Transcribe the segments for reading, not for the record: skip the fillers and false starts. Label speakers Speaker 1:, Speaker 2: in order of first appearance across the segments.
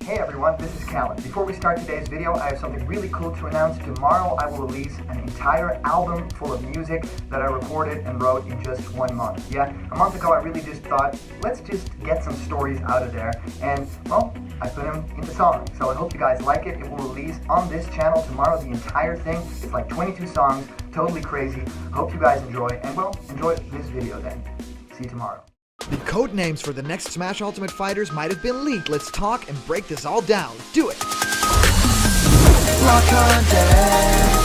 Speaker 1: Hey everyone, this is Callum. Before we start today's video, I have something really cool to announce. Tomorrow I will release an entire album full of music that I recorded and wrote in just 1 month. Yeah, a month ago I really just thought, let's just get some stories out of there, and well, I put them into songs. So I hope you guys like it. It will release on this channel tomorrow, the entire thing. It's like 22 songs, totally crazy. Hope you guys enjoy, and well, enjoy this video then. See you tomorrow.
Speaker 2: The code names for the next Smash Ultimate fighters might have been leaked. Let's talk and break this all down. Do it! Block content.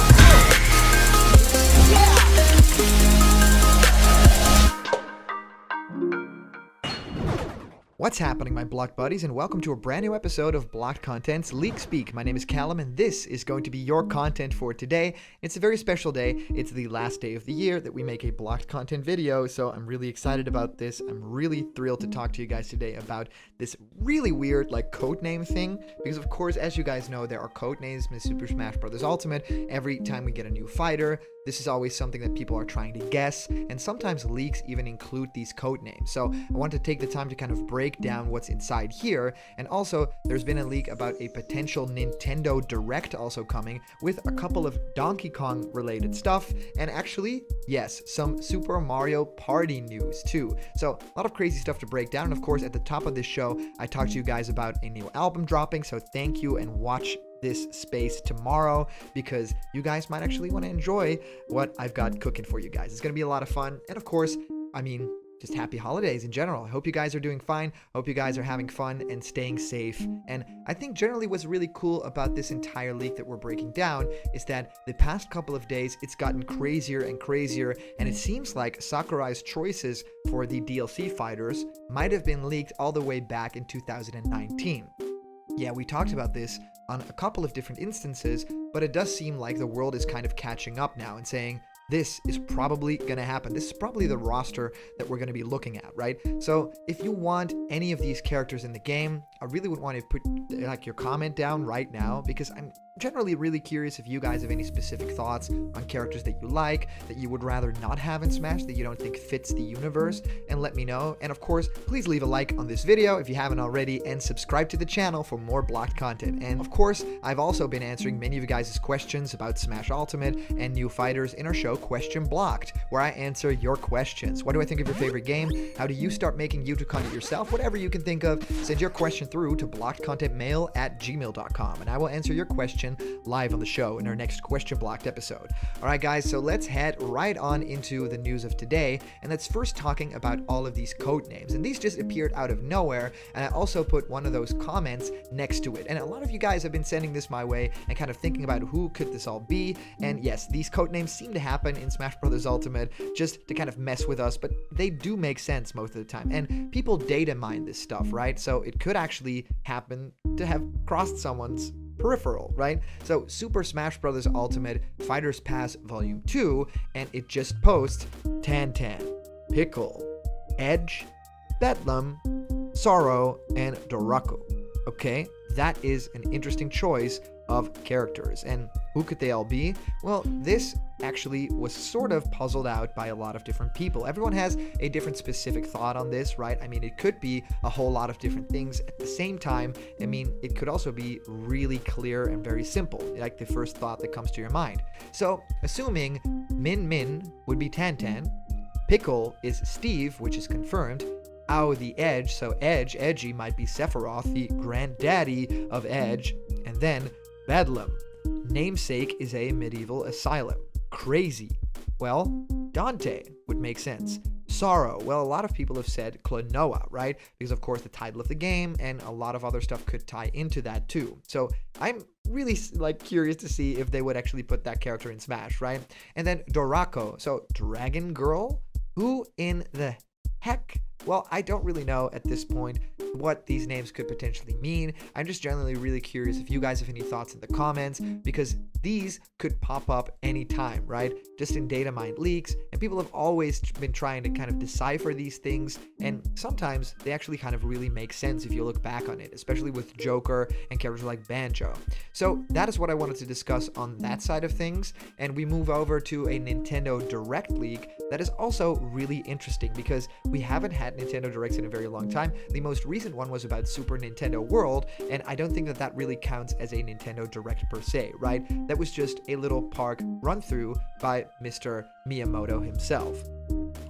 Speaker 2: What's happening, my Block buddies, and welcome to a brand new episode of Blocked Content's Leak Speak. My name is Callum, and this is going to be your content for today. It's a very special day. It's the last day of the year that we make a Blocked Content video, so I'm really excited about this. I'm really thrilled to talk to you guys today about this really weird, codename thing, because of course, as you guys know, there are codenames in Super Smash Bros. Ultimate. Every time we get a new fighter, this is always something that people are trying to guess, and sometimes leaks even include these code names. So I want to take the time to kind of break down what's inside here. And also, there's been a leak about a potential Nintendo Direct also coming with a couple of Donkey Kong related stuff, and actually, yes, some Super Mario Party news too. So a lot of crazy stuff to break down. And of course, at the top of this show, I talked to you guys about a new album dropping, so thank you, and watch this space tomorrow because you guys might actually want to enjoy what I've got cooking for you guys. It's going to be a lot of fun, and of course, just happy holidays in general. I hope you guys are doing fine. Hope you guys are having fun and staying safe. And I think generally what's really cool about this entire leak that we're breaking down is that the past couple of days, it's gotten crazier and crazier, and it seems like Sakurai's choices for the DLC fighters might have been leaked all the way back in 2019. Yeah, we talked about this on a couple of different instances, but it does seem like the world is kind of catching up now and saying, this is probably going to happen. This is probably the roster that we're going to be looking at, right? So if you want any of these characters in the game, I really would want to put your comment down right now, because I'm generally really curious if you guys have any specific thoughts on characters that you like, that you would rather not have in Smash, that you don't think fits the universe, and let me know. And of course, please leave a like on this video if you haven't already, and subscribe to the channel for more Blocked content. And of course, I've also been answering many of you guys' questions about Smash Ultimate and new fighters in our show Question Blocked, where I answer your questions. What do I think of your favorite game? How do you start making YouTube content yourself? Whatever you can think of, send your question through to blockedcontentmail@gmail.com, and I will answer your question live on the show in our next Question Blocked episode. All right, guys, so let's head right on into the news of today, and let's first talking about all of these code names. And these just appeared out of nowhere, and I also put one of those comments next to it. And a lot of you guys have been sending this my way and kind of thinking about who could this all be. And yes, these code names seem to happen in Smash Bros. Ultimate just to kind of mess with us, but they do make sense most of the time. And people data mine this stuff, right? So it could actually happen to have crossed someone's peripheral, right? So Super Smash Bros. Ultimate Fighters Pass Volume 2, and it just posts Tantan, Pickle, Edge, Bedlam, Sorrow, and Dorako. Okay, that is an interesting choice of characters. And who could they all be? Well, this actually was sort of puzzled out by a lot of different people. Everyone has a different specific thought on this, right? It could be a whole lot of different things at the same time. It could also be really clear and very simple, like the first thought that comes to your mind. So, assuming Min Min would be Tantan, Pickle is Steve, which is confirmed, Ao the Edge, so Edgy might be Sephiroth, the granddaddy of Edge, and then Bedlam, namesake is a medieval asylum. Crazy. Well, Dante would make sense. Sorrow, well, a lot of people have said Klonoa, right? Because of course the title of the game and a lot of other stuff could tie into that too. So I'm really curious to see if they would actually put that character in Smash, right? And then Dorako, so Dragon Girl? Who in the heck? Well, I don't really know at this point what these names could potentially mean. I'm just generally really curious if you guys have any thoughts in the comments, because these could pop up anytime, right? Just in data mined leaks, and people have always been trying to kind of decipher these things, and sometimes they actually kind of really make sense if you look back on it, especially with Joker and characters like Banjo. So that is what I wanted to discuss on that side of things, and we move over to a Nintendo Direct leak that is also really interesting because we haven't had had Nintendo Directs in a very long time. The most recent one was about Super Nintendo World, and I don't think that that really counts as a Nintendo Direct per se, right? That was just a little park run through by Mr. Miyamoto himself.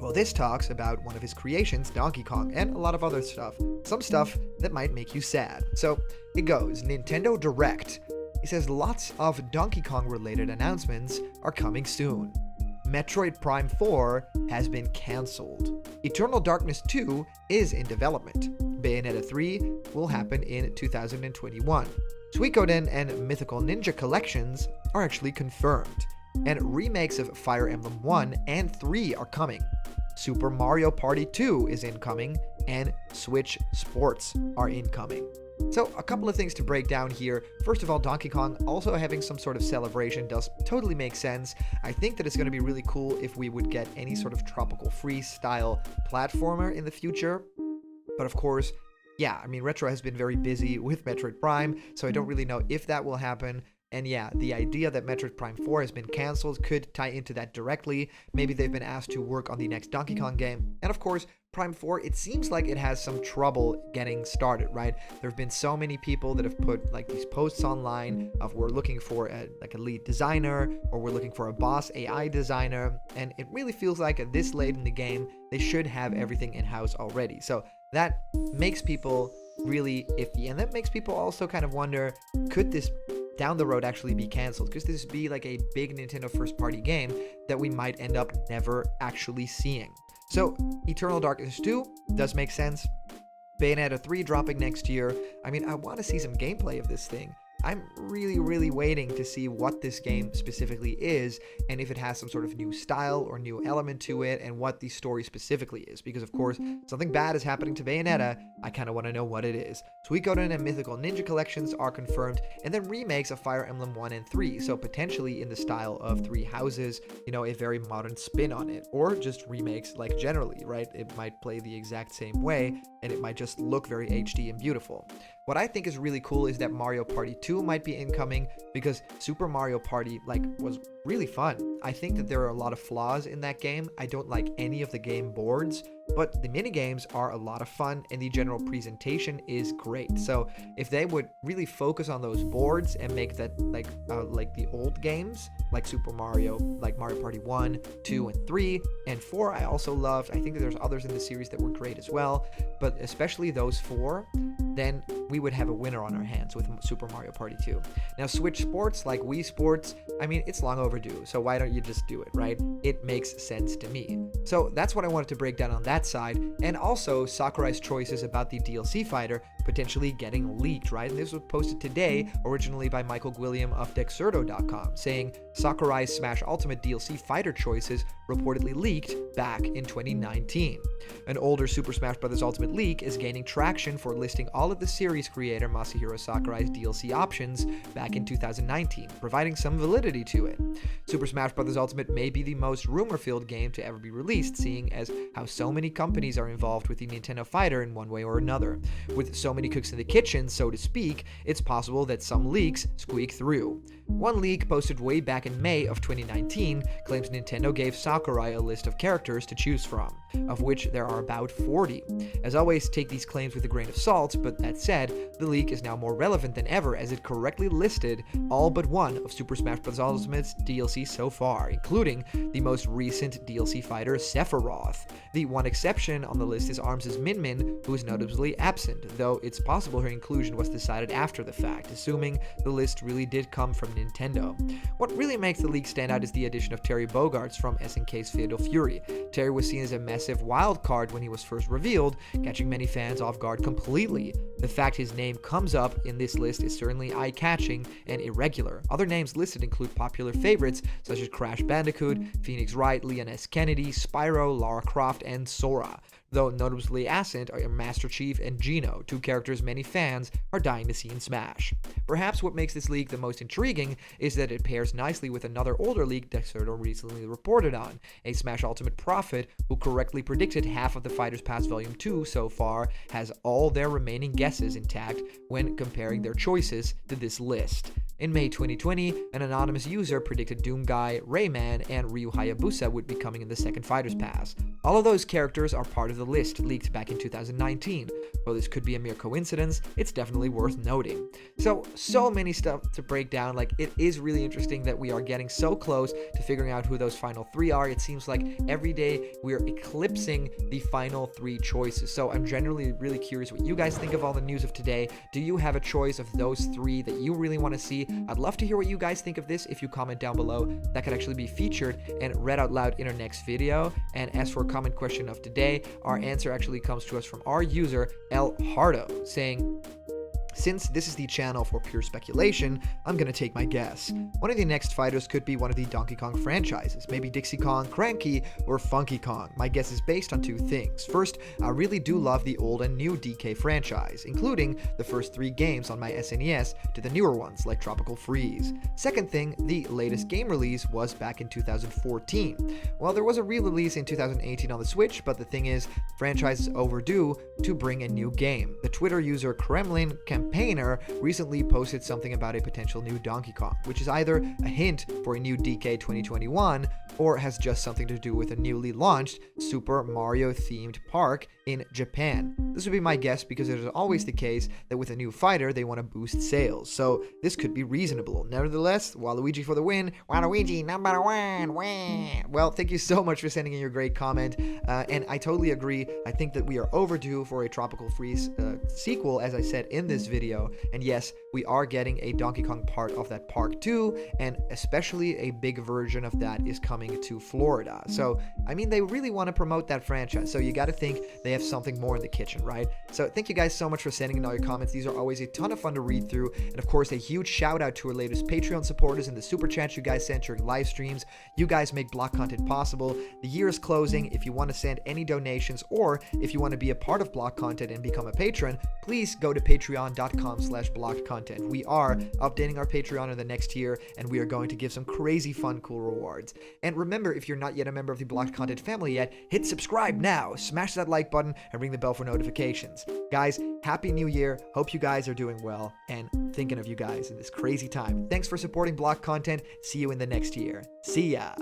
Speaker 2: Well, this talks about one of his creations, Donkey Kong, and a lot of other stuff. Some stuff that might make you sad. So it goes, Nintendo Direct. It says lots of Donkey Kong related announcements are coming soon. Metroid Prime 4 has been cancelled. Eternal Darkness 2 is in development. Bayonetta 3 will happen in 2021. Suikoden and Mythical Ninja collections are actually confirmed. And remakes of Fire Emblem 1 and 3 are coming. Super Mario Party 2 is incoming, and Switch Sports are incoming. So a couple of things to break down here. First of all, Donkey Kong also having some sort of celebration does totally make sense. I think that it's going to be really cool if we would get any sort of tropical freeze style platformer in the future. But of course, yeah, I mean, Retro has been very busy with Metroid Prime, so I don't really know if that will happen. And yeah, the idea that Metroid Prime 4 has been cancelled could tie into that directly. Maybe they've been asked to work on the next Donkey Kong game. And of course, Prime 4, it seems like it has some trouble getting started, right? There have been so many people that have put like these posts online of we're looking for a lead designer, or we're looking for a boss AI designer. And it really feels like at this late in the game, they should have everything in-house already. So that makes people really iffy. And that makes people also kind of wonder, could this down the road actually be cancelled? Could this be like a big Nintendo first party game that we might end up never actually seeing? So Eternal Darkness 2 does make sense. Bayonetta 3 dropping next year. I mean, I want to see some gameplay of this thing. I'm really waiting to see what this game specifically is, and if it has some sort of new style or new element to it, and what the story specifically is. Because of course, something bad is happening to Bayonetta. I kind of want to know what it is. Suikoden and Mythical Ninja collections are confirmed, and then remakes of Fire Emblem 1 and 3, so potentially in the style of Three Houses, you know, a very modern spin on it, or just remakes like generally, right? It might play the exact same way, and it might just look very HD and beautiful. What I think is really cool is that Mario Party 2 might be incoming, because Super Mario Party was really fun. I think that there are a lot of flaws in that game. I don't like any of the game boards, but the minigames are a lot of fun, and the general presentation is great. So if they would really focus on those boards and make that like the old games, like Super Mario, like Mario Party 1, 2, and 3, and 4 I also loved. I think that there's others in the series that were great as well, but especially those 4, then we would have a winner on our hands with Super Mario Party 2. Now, Switch Sports, like Wii Sports, I mean, it's long overdue, so why don't you just do it, right? It makes sense to me. So that's what I wanted to break down on that side, and also Sakurai's choices about the DLC fighter potentially getting leaked, right? And this was posted today, originally by Michael Gwilliam of Dexerto.com, saying Sakurai's Smash Ultimate DLC fighter choices reportedly leaked back in 2019. An older Super Smash Bros. Ultimate leak is gaining traction for listing all of the series creator Masahiro Sakurai's DLC options back in 2019, providing some validity to it. Super Smash Bros. Ultimate may be the most rumor-filled game to ever be released, seeing as how so many companies are involved with the Nintendo fighter in one way or another. With so many cooks in the kitchen, so to speak, it's possible that some leaks squeak through. One leak posted way back in May of 2019 claims Nintendo gave Sakurai a list of characters to choose from, of which there are about 40. As always, take these claims with a grain of salt, but that said, the leak is now more relevant than ever as it correctly listed all but one of Super Smash Bros. Ultimate's DLC so far, including the most recent DLC fighter Sephiroth. The one exception on the list is Arms' Min Min, who is noticeably absent, though it's possible her inclusion was decided after the fact, assuming the list really did come from Nintendo. What really makes the leak stand out is the addition of Terry Bogard's from SNK's Fatal Fury. Terry was seen as a massive wild card when he was first revealed, catching many fans off guard completely. The fact his name comes up in this list is certainly eye-catching and irregular. Other names listed include popular favorites such as Crash Bandicoot, Phoenix Wright, Leon S. Kennedy, Spyro, Lara Croft, and Sora, though notably absent are Master Chief and Geno, two characters many fans are dying to see in Smash. Perhaps what makes this leak the most intriguing is that it pairs nicely with another older leak Dexerto recently reported on, a Smash Ultimate prophet who correctly predicted half of the Fighters Pass Volume 2 so far has all their remaining guesses intact when comparing their choices to this list. In May 2020, an anonymous user predicted Doomguy, Rayman, and Ryu Hayabusa would be coming in the second Fighters Pass. All of those characters are part of the list leaked back in 2019. Though this could be a mere coincidence, it's definitely worth noting. So many stuff to break down. Like, it is really interesting that we are getting so close to figuring out who those final 3 are. It seems like every day we're eclipsing the final 3 choices. So I'm generally really curious what you guys think of all the news of today. Do you have a choice of those 3 that you really want to see? I'd love to hear what you guys think of this. If you comment down below, that could actually be featured and read out loud in our next video. And as for comment question of today, our answer actually comes to us from our user El Hardo, saying, since this is the channel for pure speculation, I'm gonna take my guess. One of the next fighters could be one of the Donkey Kong franchises, maybe Dixie Kong, Cranky, or Funky Kong. My guess is based on 2 things. First, I really do love the old and new DK franchise, including the first 3 games on my SNES to the newer ones like Tropical Freeze. Second thing, the latest game release was back in 2014. Well, there was a re-release in 2018 on the Switch, but the thing is, the franchise is overdue to bring a new game. The Twitter user Kremlin Campaigner recently posted something about a potential new Donkey Kong, which is either a hint for a new DK 2021 or has just something to do with a newly launched Super Mario themed park in Japan. This would be my guess because it is always the case that with a new fighter they want to boost sales, so this could be reasonable. Nevertheless, Waluigi for the win. Waluigi number 1. Wah. Well, thank you so much for sending in your great comment, and I totally agree. I think that we are overdue for a Tropical Freeze sequel, as I said in this video, and yes, we are getting a Donkey Kong part of that park too, and especially a big version of that is coming to Florida. So, I mean, they really want to promote that franchise, so you got to think they have something more in the kitchen, right? So thank you guys so much for sending in all your comments. These are always a ton of fun to read through, and of course, a huge shout out to our latest Patreon supporters and the super chats you guys sent during live streams. You guys make block content possible. The year is closing. If you want to send any donations, or if you want to be a part of block content and become a patron, please go to patreon.com/blockedcontent. We are updating our Patreon in the next year, and we are going to give some crazy fun, cool rewards. And remember, if you're not yet a member of the Blocked Content family yet, hit subscribe now, smash that like button, and ring the bell for notifications. Guys, happy new year. Hope you guys are doing well, and thinking of you guys in this crazy time. Thanks for supporting Blocked Content. See you in the next year. See ya.